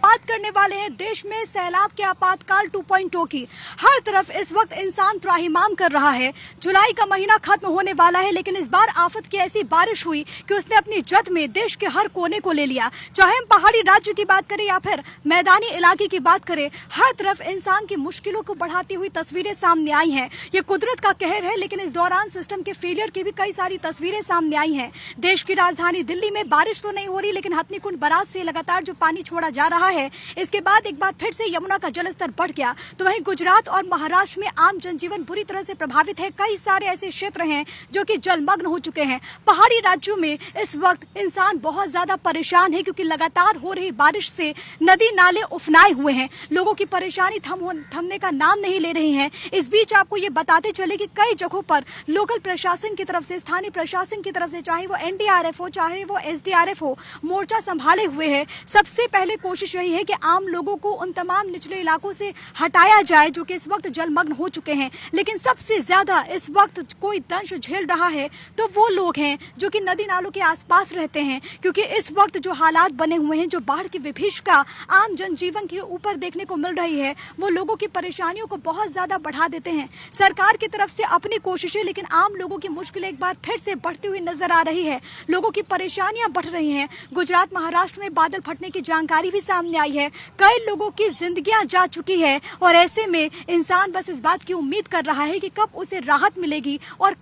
बात करने वाले हैं देश में सैलाब के आपातकाल 2.0 की। हर तरफ इस वक्त इंसान त्राहिमाम कर रहा है। जुलाई का महीना खत्म होने वाला है, लेकिन इस बार आफत की ऐसी बारिश हुई कि उसने अपनी जद में देश के हर कोने को ले लिया। चाहे हम पहाड़ी राज्य की बात करें या फिर मैदानी इलाके की बात करें, हर तरफ इंसान की मुश्किलों को बढ़ाती हुई तस्वीरें सामने आई हैं। ये कुदरत का कहर है, लेकिन इस दौरान सिस्टम के फेलियर की भी कई सारी तस्वीरें सामने आई हैं। देश की राजधानी दिल्ली में बारिश तो नहीं हो रही, लेकिन हथनीकुंड बराज से लगातार जो पानी छोड़ा जा रहा है, इसके बाद एक बार फिर से यमुना का जलस्तर बढ़ गया। तो वहीं गुजरात और महाराष्ट्र में आम जनजीवन बुरी तरह से प्रभावित है। कई सारे ऐसे क्षेत्र हैं जो कि जलमग्न हो चुके हैं। पहाड़ी राज्यों में इस वक्त इंसान बहुत ज्यादा परेशान है, क्योंकि लगातार हो रही बारिश से नदी नाले उफनाए हुए हैं। लोगों की परेशानी थमने का नाम नहीं ले रही है। इस बीच आपको ये बताते चले कि कई जगहों पर लोकल प्रशासन की तरफ से, स्थानीय प्रशासन की तरफ से, चाहे वो एनडीआरएफ हो चाहे वो एसडीआरएफ हो, मोर्चा संभाले हुए है। सबसे पहले कोशिश यही है कि आम लोगों को उन तमाम निचले इलाकों से हटाया जाए जो कि इस वक्त जलमग्न हो चुके हैं। लेकिन सबसे ज्यादा इस वक्त कोई दंश झेल रहा है तो वो लोग हैं जो कि नदी नालों के आसपास रहते हैं, क्योंकि इस वक्त जो हालात बने हुए हैं, जो बाढ़ की विभीषिका आम जनजीवन के ऊपर देखने को मिल रही है, वो लोगों की परेशानियों को बहुत ज्यादा बढ़ा देते हैं। सरकार की तरफ से अपनी कोशिशें, लेकिन आम लोगों की मुश्किलें एक बार फिर से बढ़ती हुई नजर आ रही है। लोगों की परेशानियां बढ़ रही हैं। गुजरात महाराष्ट्र में बादल फटने की जानकारी भी सामने आई है। कई लोगों की जिंदगियां जा चुकी है और ऐसे में इंसान बस इस बात की उम्मीद कर रहा है कि कब उसे राहत मिलेगी और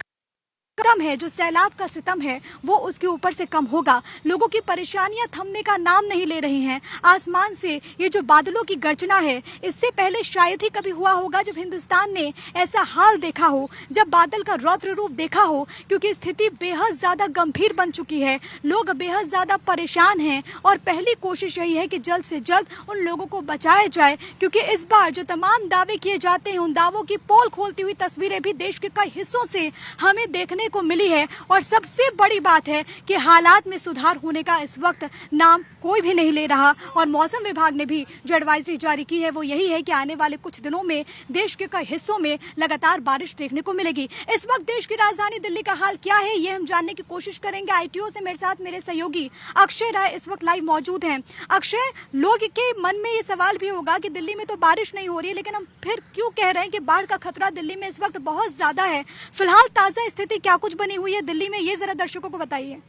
कदम है जो सैलाब का सितम है वो उसके ऊपर से कम होगा। लोगों की परेशानियां थमने का नाम नहीं ले रही हैं। आसमान से ये जो बादलों की गर्जना है, इससे पहले शायद ही कभी हुआ होगा जब हिंदुस्तान ने ऐसा हाल देखा हो, जब बादल का रौद्र रूप देखा हो, क्योंकि स्थिति बेहद ज्यादा गंभीर बन चुकी है। लोग बेहद ज्यादा परेशान हैं और पहली कोशिश यही है कि जल्द से जल्द उन लोगों को बचाया जाए, क्योंकि इस बार जो तमाम दावे किए जाते हैं, उन दावों की पोल खोलती हुई तस्वीरें भी देश के कई हिस्सों से हमें देखने को मिली है। और सबसे बड़ी बात है कि हालात में सुधार होने का इस वक्त नाम कोई भी नहीं ले रहा। और मौसम विभाग ने भी जो एडवाइजरी जारी की है वो यही है कि आने वाले कुछ दिनों में देश के कई हिस्सों में लगातार बारिश देखने को मिलेगी। इस वक्त देश की राजधानी दिल्ली का हाल क्या है, ये हम जानने की कोशिश करेंगे। आईटीओ से मेरे साथ मेरे सहयोगी अक्षय राय इस वक्त लाइव मौजूद हैं। अक्षय, लोग के मन में ये सवाल भी होगा कि दिल्ली में तो बारिश नहीं हो रही है, लेकिन हम फिर क्यों कह रहे हैं कि बाढ़ का खतरा दिल्ली में इस वक्त बहुत ज्यादा है। फिलहाल ताजा स्थिति क्या कुछ बनी हुई है दिल्ली में, ये जरा दर्शकों को बताइए।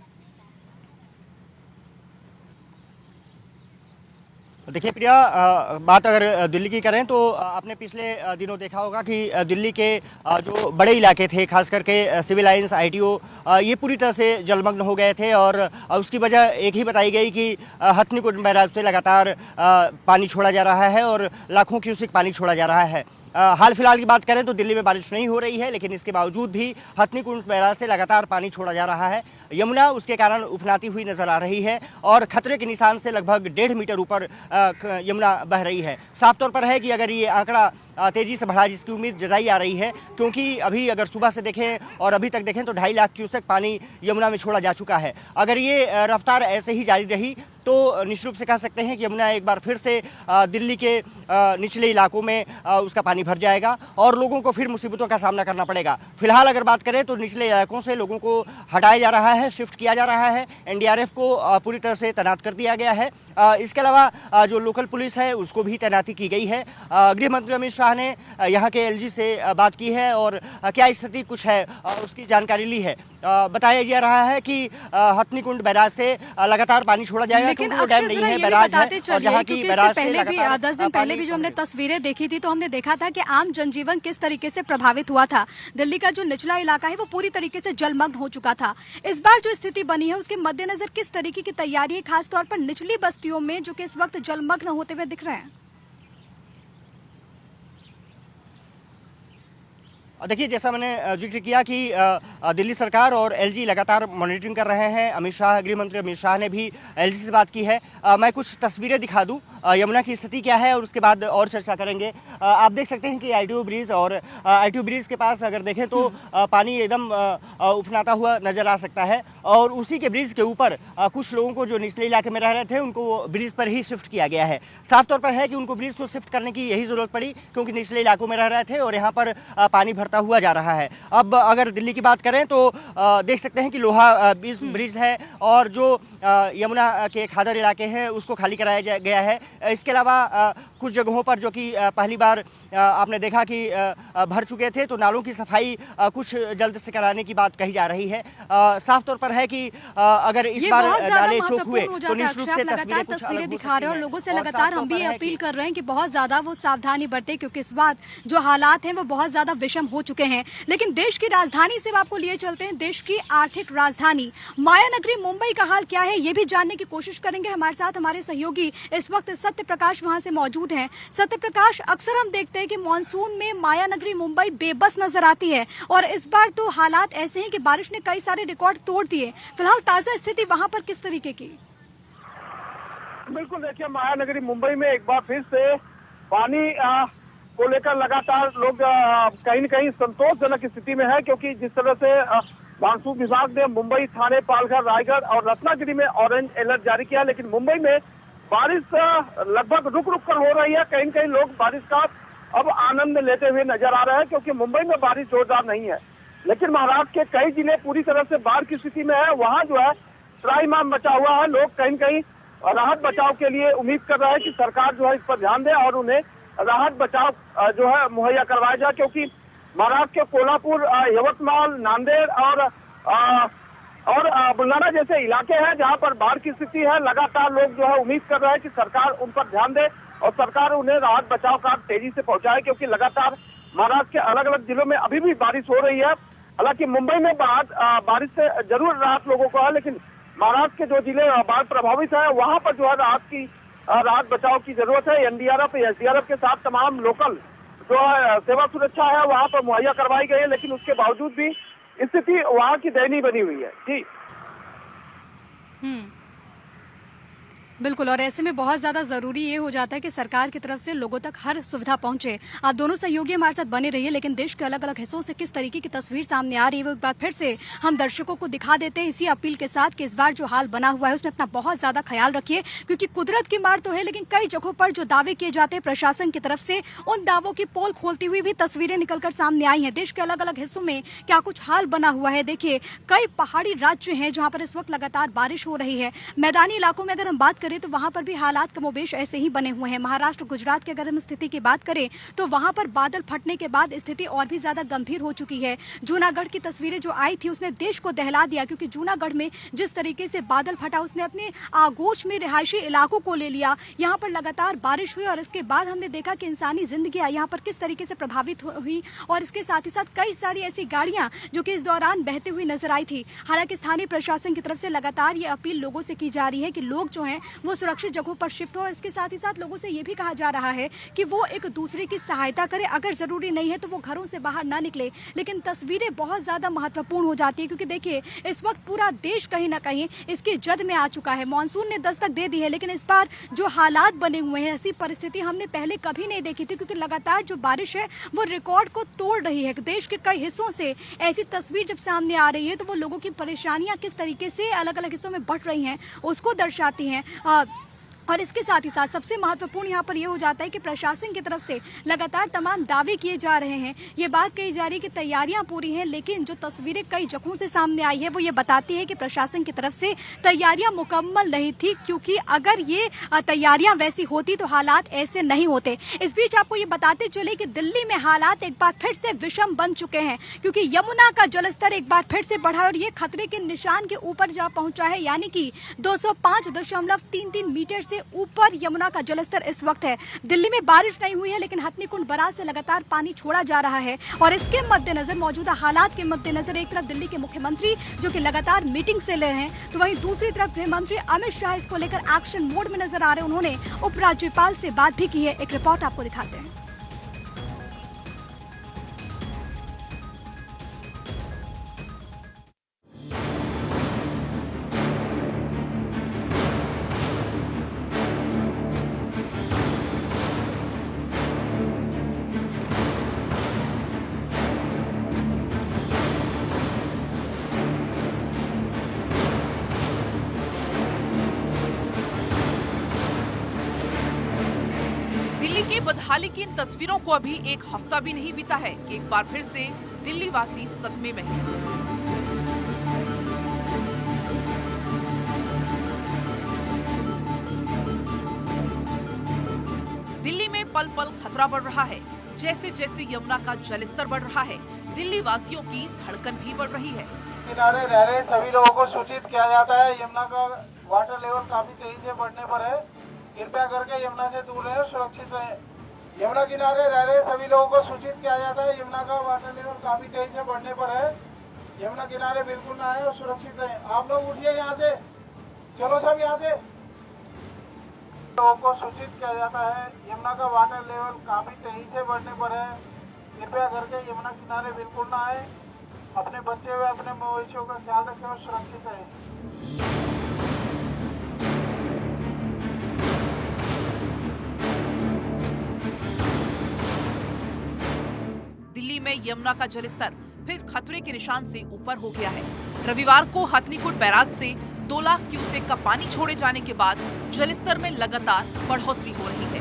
देखिए प्रिया, बात अगर दिल्ली की करें तो आपने पिछले दिनों देखा होगा कि दिल्ली के जो बड़े इलाके थे, खास करके सिविल लाइंस, आईटीओ, ये पूरी तरह से जलमग्न हो गए थे। और उसकी वजह एक ही बताई गई कि हथनीकुंड बैराज से लगातार पानी छोड़ा जा रहा है और लाखों क्यूसेक पानी छोड़ा जा रहा है। हाल फिलहाल की बात करें तो दिल्ली में बारिश नहीं हो रही है, लेकिन इसके बावजूद भी हथनीकुंड बैराज से लगातार पानी छोड़ा जा रहा है। यमुना उसके कारण उफनाती हुई नजर आ रही है और खतरे के निशान से लगभग 1.5 मीटर ऊपर यमुना बह रही है। साफ तौर पर है कि अगर ये आंकड़ा तेजी से बढ़ा, जिसकी उम्मीद जताई जा रही है, क्योंकि अभी अगर सुबह से देखें और अभी तक देखें तो 2.5 लाख क्यूसेक पानी यमुना में छोड़ा जा चुका है। अगर ये रफ्तार ऐसे ही जारी रही तो निश्चित रूप से कह सकते हैं कि यमुना एक बार फिर से दिल्ली के निचले इलाकों में उसका पानी भर जाएगा और लोगों को फिर मुसीबतों का सामना करना पड़ेगा। फिलहाल अगर बात करें तो निचले इलाकों से लोगों को हटाया जा रहा है, शिफ्ट किया जा रहा है। एनडीआरएफ को पूरी तरह से तैनात कर दिया गया है। इसके अलावा जो लोकल पुलिस है उसको भी तैनाती की गई है। गृह मंत्री अमित शाह ने यहाँ के एलजी से बात की है और क्या स्थिति कुछ है उसकी जानकारी ली है। बताया जा रहा है कि हथनीकुंड बैराज से लगातार पानी छोड़ा जाएगा, लेकिन क्योंकि वो डैम नहीं है, बैराज है। और जहाँ की बैराज से पहले भी 10 दिन पहले भी जो हमने तस्वीरें देखी थी तो हमने देखा था कि आम जनजीवन किस तरीके से प्रभावित हुआ था। दिल्ली का जो निचला इलाका है वो पूरी तरीके से जलमग्न हो चुका था। इस बार जो स्थिति बनी है उसके मद्देनजर किस तरीके की तैयारी है, खासतौर पर निचली बस्तियों में जो कि इस वक्त जलमग्न होते हुए दिख रहे हैं? देखिए, जैसा मैंने जिक्र किया कि दिल्ली सरकार और एलजी लगातार मॉनिटरिंग कर रहे हैं। अमित शाह, गृह मंत्री अमित शाह ने भी एलजी से बात की है। मैं कुछ तस्वीरें दिखा दूं यमुना की स्थिति क्या है और उसके बाद और चर्चा करेंगे। आप देख सकते हैं कि आईटीओ ब्रिज और आईटीओ ब्रिज के पास अगर देखें तो पानी एकदम उफनाता हुआ नजर आ सकता है और उसी के ब्रिज के ऊपर कुछ लोगों को जो निचले इलाके में रह रहे थे उनको ब्रिज पर ही शिफ्ट किया गया है। साफ तौर पर है कि उनको ब्रिज को शिफ्ट करने की यही जरूरत पड़ी, क्योंकि निचले इलाकों में रह रहे थे और यहाँ पर पानी भरता बढ़ता हुआ जा रहा है। अब अगर दिल्ली की बात करें तो देख सकते हैं कि लोहा ब्रिज है और जो यमुना के खादर इलाके हैं उसको खाली कराया गया है। इसके अलावा कुछ जगहों पर जो कि पहली बार आपने देखा कि भर चुके थे, तो नालों की सफाई कुछ जल्द से कराने की बात कही जा रही है। साफ तौर पर है कि अगर इस बार नाले चौक हुए तो निश्चित रूप से लगातार तस्वीरें दिखा रहे हैं और लोगों से लगातार हम भी अपील कर रहे हैं कि बहुत ज्यादा वो सावधानी बरते, क्योंकि इस बार जो हालात हैं वो बहुत ज्यादा विषम हो चुके हैं। लेकिन देश की राजधानी से आपको लिए चलते हैं, देश की आर्थिक राजधानी माया नगरी मुंबई का हाल क्या है ये भी जानने की कोशिश करेंगे। हमारे साथ हमारे सहयोगी इस वक्त सत्य प्रकाश वहां से मौजूद हैं। सत्य प्रकाश, अक्सर हम देखते हैं कि मानसून में माया नगरी मुंबई बेबस नजर आती है और इस बार तो हालात ऐसे हैं कि बारिश ने कई सारे रिकॉर्ड तोड़ दिए। फिलहाल ताजा स्थिति वहां पर किस तरीके की? बिल्कुल, देखिए माया नगरी मुंबई में एक बार फिर से पानी को लेकर लगातार लोग कहीं न कहीं संतोषजनक स्थिति में है, क्योंकि जिस तरह से मानसून विभाग ने मुंबई, थाने, पालघर, रायगढ़ और रत्नागिरी में ऑरेंज अलर्ट जारी किया, लेकिन मुंबई में बारिश लगभग रुक रुक कर हो रही है। कहीं कहीं लोग बारिश का अब आनंद लेते हुए नजर आ रहे हैं, क्योंकि मुंबई में बारिश जोरदार नहीं है। लेकिन महाराष्ट्र के कई जिले पूरी तरह से बाढ़ की स्थिति में है। वहाँ जो है त्राहिमाम मचा हुआ है। लोग कहीं कहीं राहत बचाव के लिए उम्मीद कर रहे हैं कि सरकार जो है इस पर ध्यान दे और उन्हें राहत बचाव जो है मुहैया करवाया जाए, क्योंकि महाराष्ट्र के कोल्हापुर, यवतमाल, नांदेड़ और बुलंदा जैसे इलाके हैं जहां पर बाढ़ की स्थिति है। लगातार लोग जो है उम्मीद कर रहे हैं कि सरकार उन पर ध्यान दे और सरकार उन्हें राहत बचाव कार्य तेजी से पहुंचाए, क्योंकि लगातार महाराष्ट्र के अलग अलग जिलों में अभी भी बारिश हो रही है। हालांकि मुंबई में बारिश से जरूर राहत लोगों को है, लेकिन महाराष्ट्र के जो जिले बाढ़ प्रभावित है वहां पर जो है राहत बचाव की जरूरत है। एनडीआरएफ, एसडीआरएफ के साथ तमाम लोकल जो है सेवा सुरक्षा है वहां पर मुहैया करवाई गई है, लेकिन उसके बावजूद भी स्थिति वहां की दयनीय बनी हुई है। जी बिल्कुल, और ऐसे में बहुत ज्यादा जरूरी ये हो जाता है कि सरकार की तरफ से लोगों तक हर सुविधा पहुंचे। आप दोनों सहयोगी हमारे साथ बने रहिए। लेकिन देश के अलग अलग हिस्सों से किस तरीके की तस्वीर सामने आ रही है वो एक बार फिर से हम दर्शकों को दिखा देते हैं, इसी अपील के साथ कि इस बार जो हाल बना हुआ है उसमें अपना बहुत ज्यादा ख्याल रखिए, क्योंकि कुदरत की मार तो है, लेकिन कई जगहों पर जो दावे किए जाते हैं प्रशासन की तरफ से, उन दावों की पोल खोलती हुई भी तस्वीरें निकलकर सामने आई हैं। देश के अलग अलग हिस्सों में क्या कुछ हाल बना हुआ है देखिए। कई पहाड़ी राज्य हैं जहां पर इस वक्त लगातार बारिश हो रही है। मैदानी इलाकों में अगर हम बात करें तो वहां पर भी हालात कमोबेश ऐसे ही बने हुए हैं। महाराष्ट्र, गुजरात की अगर हम स्थिति की बात करें तो वहां पर बादल फटने के बाद स्थिति और भी ज्यादा गंभीर हो चुकी है। जूनागढ़ की तस्वीरें जो आई थी उसने देश को दहला दिया, क्योंकि जूनागढ़ में जिस तरीके से बादल फटा उसने अपने आगोश में रिहायशी इलाकों को ले लिया। यहाँ पर लगातार बारिश हुई और इसके बाद हमने देखा कि इंसानी जिंदगी यहाँ पर किस तरीके से प्रभावित हुई, और इसके साथ ही साथ कई सारी ऐसी गाड़ियां जो कि इस दौरान बहती हुई नजर आई थी। हालांकि स्थानीय प्रशासन की तरफ से लगातार ये अपील लोगों से की जा रही है कि लोग जो हैं वो सुरक्षित जगहों पर शिफ्ट हो, और इसके साथ ही साथ लोगों से ये भी कहा जा रहा है कि वो एक दूसरे की सहायता करें। अगर जरूरी नहीं है तो वो घरों से बाहर ना निकले। लेकिन तस्वीरें बहुत ज्यादा महत्वपूर्ण हो जाती है, क्योंकि देखिए इस वक्त पूरा देश कहीं ना कहीं इसकी जद में आ चुका है। मानसून ने दस्तक दे दी है, लेकिन इस बार जो हालात बने हुए हैं, ऐसी परिस्थिति हमने पहले कभी नहीं देखी थी, क्योंकि लगातार जो बारिश है वो रिकॉर्ड को तोड़ रही है। देश के कई हिस्सों से ऐसी तस्वीर जब सामने आ रही है तो वो लोगों की परेशानियां किस तरीके से अलग अलग हिस्सों में बढ़ रही हैं उसको दर्शाती हैं। और इसके साथ ही साथ सबसे महत्वपूर्ण यहाँ पर यह हो जाता है कि प्रशासन की तरफ से लगातार तमाम दावे किए जा रहे हैं। ये बात कही जा रही है कि तैयारियां पूरी हैं, लेकिन जो तस्वीरें कई जगहों से सामने आई है वो ये बताती है कि प्रशासन की तरफ से तैयारियां मुकम्मल नहीं थी, क्योंकि अगर ये तैयारियां वैसी होती तो हालात ऐसे नहीं होते। इस बीच आपको ये बताते चले कि दिल्ली में हालात एक बार फिर से विषम बन चुके हैं, क्योंकि यमुना का जलस्तर एक बार फिर से बढ़ा और ये खतरे के निशान के ऊपर जा पहुंचा है, यानी कि 205.33 मीटर से ऊपर यमुना का जलस्तर इस वक्त है। दिल्ली में बारिश नहीं हुई है, लेकिन हथनीकुंड बराज से लगातार पानी छोड़ा जा रहा है, और इसके मद्देनजर, मौजूदा हालात के मद्देनजर, एक तरफ दिल्ली के मुख्यमंत्री जो कि लगातार मीटिंग से ले रहे हैं, तो वहीं दूसरी तरफ गृह मंत्री अमित शाह इसको लेकर एक्शन मोड में नजर आ रहे हैं। उन्होंने उपराज्यपाल से बात भी की है। एक रिपोर्ट आपको दिखाते हैं। दिल्ली के बदहाली की इन तस्वीरों को अभी एक हफ्ता भी नहीं बीता है कि एक बार फिर से दिल्ली वासी सदमे में है। दिल्ली में पल पल खतरा बढ़ रहा है। जैसे जैसे यमुना का जलस्तर बढ़ रहा है, दिल्ली वासियों की धड़कन भी बढ़ रही है। किनारे रह रहे सभी लोगों को सूचित किया जाता है। यमुना का वाटर लेवल काफी तेजी से बढ़ने पर है, कृपया करके यमुना से दूर रहें, सुरक्षित रहें। यमुना किनारे रह रहे सभी लोगों को सूचित किया जाता है। यमुना का वाटर लेवल काफी तेजी से बढ़ने पर है, यमुना किनारे बिल्कुल ना आए और सुरक्षित रहें। आप लोग उठिए यहाँ से, चलो सब यहाँ से। लोगों को सूचित किया जाता है यमुना का वाटर लेवल काफी तेजी से बढ़ने पर है, कृपया करके यमुना किनारे बिल्कुल ना आए। अपने बच्चे हुए अपने मवेशियों का ख्याल रखें और सुरक्षित रहें। दिल्ली में यमुना का जलस्तर फिर खतरे के निशान से ऊपर हो गया है। रविवार को हथनीकुंड बैराज से 2 लाख क्यूसेक का पानी छोड़े जाने के बाद जलस्तर में लगातार बढ़ोतरी हो रही है।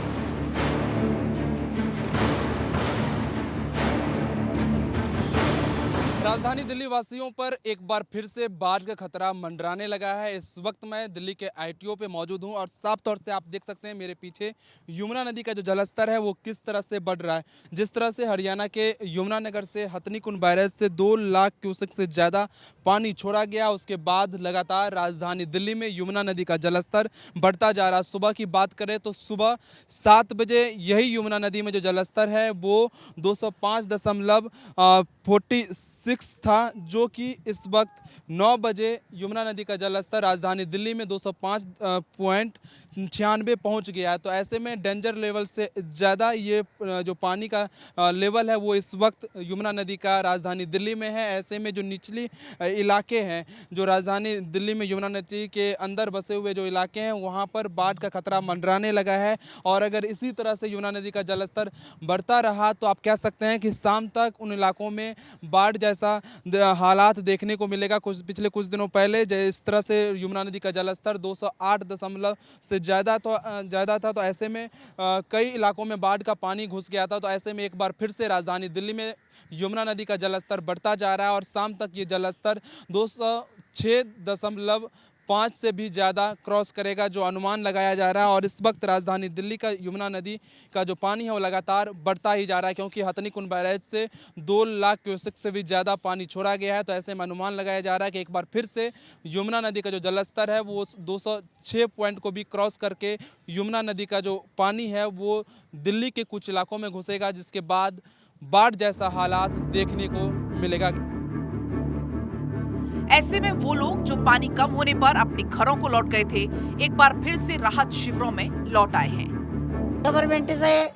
राजधानी दिल्ली वासियों पर एक बार फिर से बाढ़ का खतरा मंडराने लगा है। इस वक्त मैं दिल्ली के आईटीओ पे मौजूद हूं और साफ तौर से आप देख सकते हैं मेरे पीछे यमुना नदी का जो जलस्तर है वो किस तरह से बढ़ रहा है। जिस तरह से हरियाणा के यमुनानगर से हथनीकुंड बैरेज से 2 लाख क्यूसेक से ज़्यादा पानी छोड़ा गया, उसके बाद लगातार राजधानी दिल्ली में यमुना नदी का जलस्तर बढ़ता जा रहा है। सुबह की बात करें तो सुबह 7 बजे यही यमुना नदी में जो जलस्तर है वो 205.46 था, जो कि इस वक्त 9 बजे यमुना नदी का जलस्तर राजधानी दिल्ली में 205.96 पहुंच गया है। तो ऐसे में डेंजर लेवल से ज़्यादा ये जो पानी का लेवल है वो इस वक्त यमुना नदी का राजधानी दिल्ली में है। ऐसे में जो निचली इलाके हैं, जो राजधानी दिल्ली में यमुना नदी के अंदर बसे हुए जो इलाके हैं, वहाँ पर बाढ़ का खतरा मंडराने लगा है। और अगर इसी तरह से यमुना नदी का जलस्तर बढ़ता रहा तो आप कह सकते हैं कि शाम तक उन इलाकों में बाढ़ जैसा हालात देखने को मिलेगा। पिछले कुछ दिनों पहले इस तरह से यमुना नदी का जलस्तर 208 से ज़्यादा था। तो ऐसे में कई इलाकों में बाढ़ का पानी घुस गया था। तो ऐसे में एक बार फिर से राजधानी दिल्ली में यमुना नदी का जलस्तर बढ़ता जा रहा है और शाम तक ये जलस्तर 206.5 से भी ज़्यादा क्रॉस करेगा, जो अनुमान लगाया जा रहा है। और इस वक्त राजधानी दिल्ली का यमुना नदी का जो पानी है वो लगातार बढ़ता ही जा रहा है, क्योंकि हथनीकुंड बैरेज से 2 लाख क्यूसेक से भी ज़्यादा पानी छोड़ा गया है। तो ऐसे में अनुमान लगाया जा रहा है कि एक बार फिर से यमुना नदी का जो जलस्तर है वो 206 पॉइंट को भी क्रॉस करके यमुना नदी का जो पानी है वो दिल्ली के कुछ इलाकों में घुसेगा, जिसके बाद बाढ़ जैसा हालात देखने को मिलेगा। ऐसे में वो लोग जो पानी कम होने पर अपने घरों को लौट गए थे, एक बार फिर से राहत शिविरों में लौट आए हैं। गवर्नमेंट से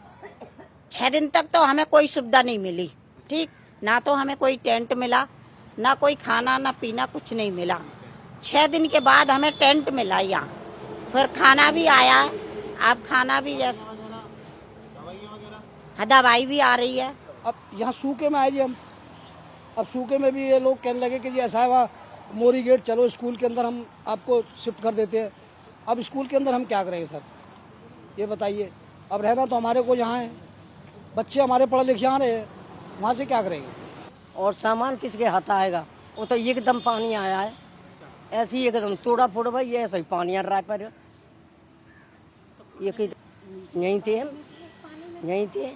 6 दिन तक तो हमें कोई सुविधा नहीं मिली, ठीक ना, तो हमें कोई टेंट मिला, ना कोई खाना ना पीना, कुछ नहीं मिला। 6 दिन के बाद हमें टेंट मिला यहाँ, फिर खाना भी आया है। अब खाना भी जैसे दवाई भी आ रही है। अब यहाँ सूखे में आए जी हम, अब सूखे में भी ये लोग कहने लगे कि जी ऐसा है वहाँ मोरी गेट चलो स्कूल के अंदर हम आपको शिफ्ट कर देते हैं। अब स्कूल के अंदर हम क्या करेंगे सर, ये बताइए। अब रहना तो हमारे को यहाँ है, बच्चे हमारे पढ़े लिखे यहाँ रहे, वहाँ से क्या करेंगे। और सामान किसके हाथ आएगा, वो तो एकदम पानी आया है, ऐसे ही एकदम तोड़ा फोड़ भाई, ये ऐसा ही पानी आ रहा है। पर ये यहीं थे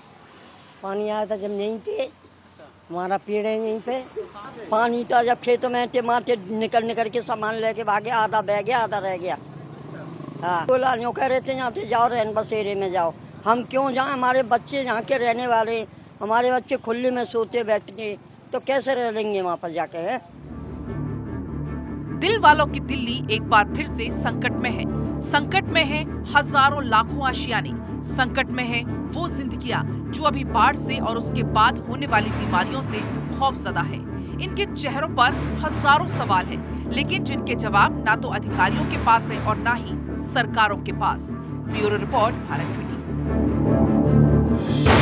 पानी आया था, जब यहीं थे हमारा पेड़ है यहीं पे। पानी था जब खेतों में थे, माथे निकल के सामान लेके भागे, आधा बह गया आधा रह गया। हाँ, बोला यूँ कह रहे थे यहाँ से जाओ रैन बसेरे में जाओ। हम क्यों जाएं, हमारे बच्चे यहाँ के रहने वाले, हमारे बच्चे खुले में सोते बैठते, तो कैसे रह लेंगे वहाँ पर जाके। है दिल वालों की दिल्ली एक बार फिर से संकट में है। संकट में है हजारों लाखों आशियाने, संकट में है वो जिंदगियां जो अभी बाढ़ से और उसके बाद होने वाली बीमारियों से खौफजदा है। इनके चेहरों पर हजारों सवाल हैं, लेकिन जिनके जवाब ना तो अधिकारियों के पास है और ना ही सरकारों के पास। Bureau report, Bharat 24।